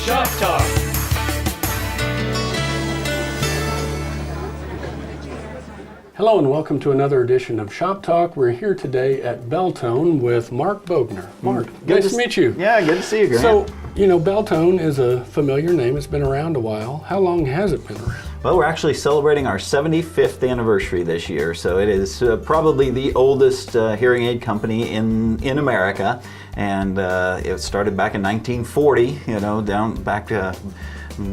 Shop Talk. Hello and welcome to another edition of Shop Talk. We're here today at Beltone with Mark Bogner. Mark, nice to meet you. Yeah, good to see you, Grant. So, you know, Beltone is a familiar name. It's been around a while. How long has it been around? Well, we're actually celebrating our 75th anniversary this year, so it is probably the oldest hearing aid company in America, and it started back in 1940, you know, down back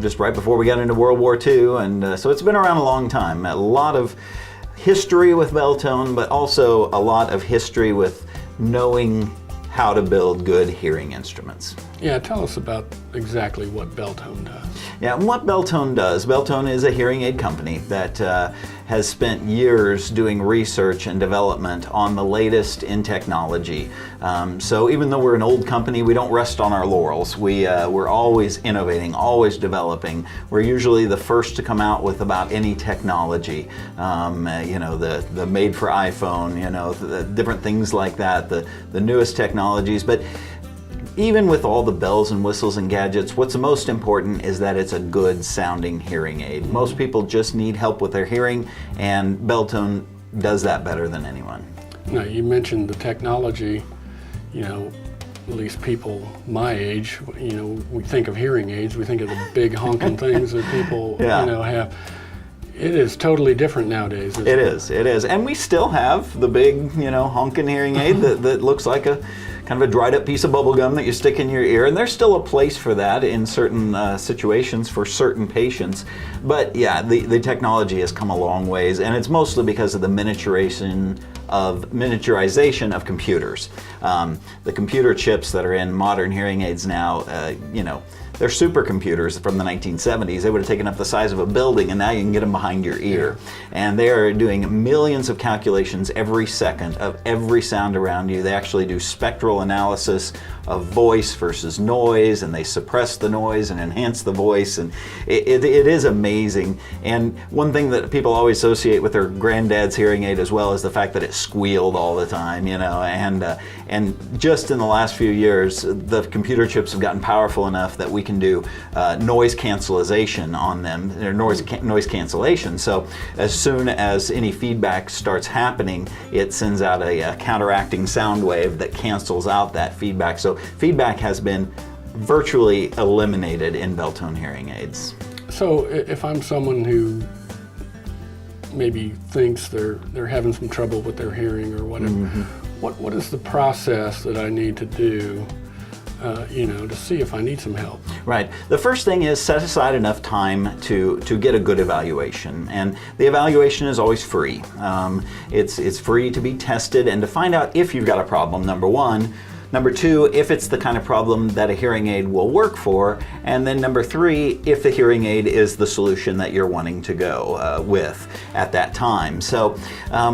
just right before we got into World War II, and so it's been around a long time. A lot of history with Beltone, but also a lot of history with knowing how to build good hearing instruments. Yeah, tell us about exactly what Beltone does. Yeah, and what Beltone does, Beltone is a hearing aid company that has spent years doing research and development on the latest in technology. So even though we're an old company, we don't rest on our laurels. We're always innovating, always developing. We're usually the first to come out with about any technology. You know, the made for iPhone, you know, the different things like that, the newest technologies. But even with all the bells and whistles and gadgets, what's the most important is that it's a good sounding hearing aid. Most people just need help with their hearing, and Beltone does that better than anyone. Now, you mentioned the technology, you know, at least people my age, you know, we think of hearing aids, we think of the big honking things that people, Yeah. you know, have. It is totally different nowadays. It is. And we still have the big, you know, honking hearing aid that looks like a kind of a dried up piece of bubble gum that you stick in your ear, and there's still a place for that in certain situations for certain patients. But yeah, the technology has come a long ways, and it's mostly because of the miniaturization of computers. The computer chips that are in modern hearing aids now, you know, they're supercomputers from the 1970s. They would have taken up the size of a building, and now you can get them behind your ear. And they are doing millions of calculations every second of every sound around you. They actually do spectral analysis of voice versus noise, and they suppress the noise and enhance the voice, and it is amazing. And one thing that people always associate with their granddad's hearing aid as well is the fact that it squealed all the time, you know, and just in the last few years, the computer chips have gotten powerful enough that we can do noise cancellation on them, or noise cancellation. So as soon as any feedback starts happening, it sends out a counteracting sound wave that cancels out that feedback. So feedback has been virtually eliminated in Beltone hearing aids. So if I'm someone who maybe thinks they're having some trouble with their hearing or whatever, what is the process that I need to do, you know, to see if I need some help? Right. The first thing is set aside enough time to get a good evaluation, and the evaluation is always free. It's free to be tested and to find out if you've got a problem, number one. Number two, if it's the kind of problem that a hearing aid will work for. And then number three, if the hearing aid is the solution that you're wanting to go with at that time. So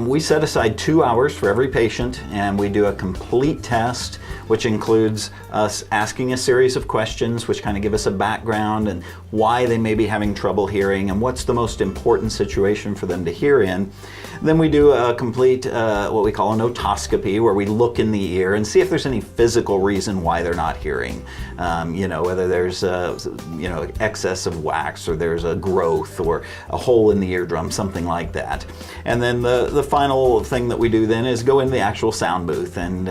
we set aside 2 hours for every patient, and we do a complete test, which includes us asking a series of questions which kind of give us a background and why they may be having trouble hearing and what's the most important situation for them to hear in. Then we do a complete, what we call an otoscopy, where we look in the ear and see if there's any physical reason why they're not hearing. You know, whether there's, you know, excess of wax, or there's a growth, or a hole in the eardrum, something like that. And then the final thing that we do then is go in the actual sound booth and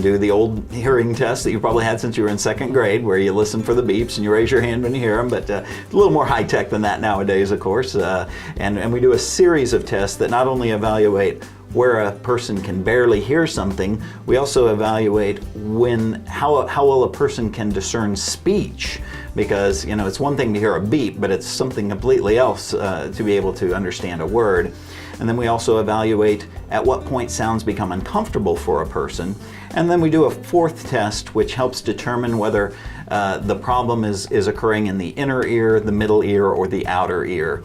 do the old hearing test that you probably had since you were in second grade, where you listen for the beeps and you raise your hand when you hear them, but a little more high tech than that nowadays, of course. And we do a series of tests that not only evaluate where a person can barely hear something, we also evaluate how well a person can discern speech. Because, you know, it's one thing to hear a beep, but it's something completely else to be able to understand a word. And then we also evaluate at what point sounds become uncomfortable for a person. And then we do a fourth test, which helps determine whether the problem is occurring in the inner ear, the middle ear, or the outer ear.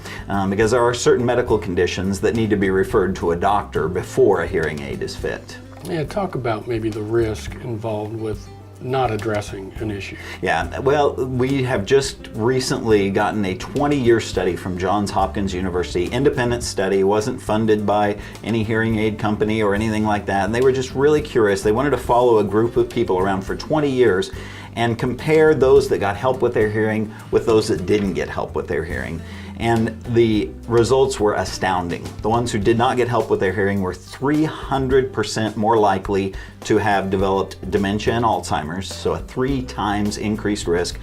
Because there are certain medical conditions that need to be referred to a doctor before a hearing aid is fit. Yeah, talk about maybe the risk involved with not addressing an issue? Yeah, well, we have just recently gotten a 20-year study from Johns Hopkins University, independent study, wasn't funded by any hearing aid company or anything like that, and they were just really curious. They wanted to follow a group of people around for 20 years and compare those that got help with their hearing with those that didn't get help with their hearing. And the results were astounding. The ones who did not get help with their hearing were 300% more likely to have developed dementia and Alzheimer's, so a 3 times increased risk,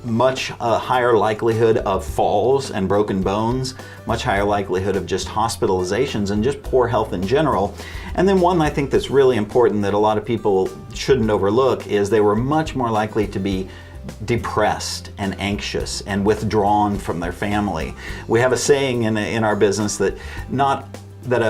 much higher likelihood of falls and broken bones, much higher likelihood of just hospitalizations and just poor health in general. And then one I think that's really important that a lot of people shouldn't overlook is they were much more likely to be depressed and anxious and withdrawn from their family. We have a saying in our business that not that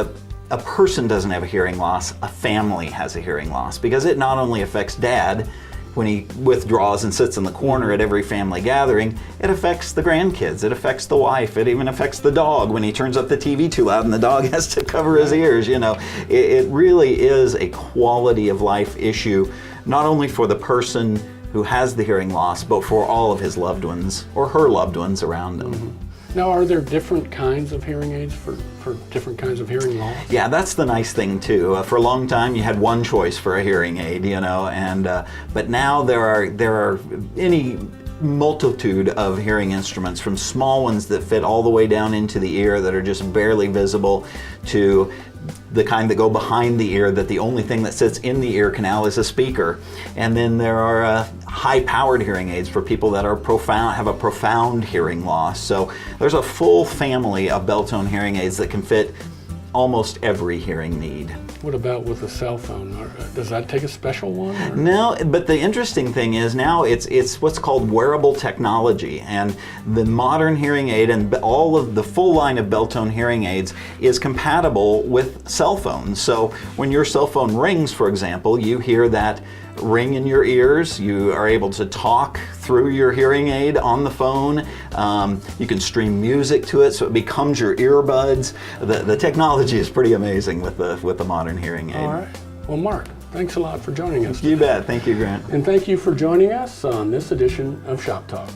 a person doesn't have a hearing loss, a family has a hearing loss, because it not only affects dad when he withdraws and sits in the corner at every family gathering, it affects the grandkids, it affects the wife, it even affects the dog when he turns up the TV too loud and the dog has to cover his ears. You know, it really is a quality of life issue, not only for the person who has the hearing loss, but for all of his loved ones or her loved ones around them. Mm-hmm. Now, are there different kinds of hearing aids for different kinds of hearing loss? Yeah, that's the nice thing too. For a long time, you had one choice for a hearing aid, you know, and but now there are any multitude of hearing instruments, from small ones that fit all the way down into the ear that are just barely visible, to the kind that go behind the ear that the only thing that sits in the ear canal is a speaker. And then there are high-powered hearing aids for people that are have a profound hearing loss. So there's a full family of Beltone hearing aids that can fit almost every hearing need. What about with a cell phone? Does that take a special one? Or? No, but the interesting thing is now it's what's called wearable technology, and the modern hearing aid and all of the full line of Beltone hearing aids is compatible with cell phones. So when your cell phone rings, for example, you hear that ring in your ears. You are able to talk through your hearing aid on the phone. You can stream music to it, so it becomes your earbuds. The technology is pretty amazing with the modern hearing aid. All right. Well, Mark, thanks a lot for joining us. You bet. Thank you, Grant. And thank you for joining us on this edition of Shop Talk.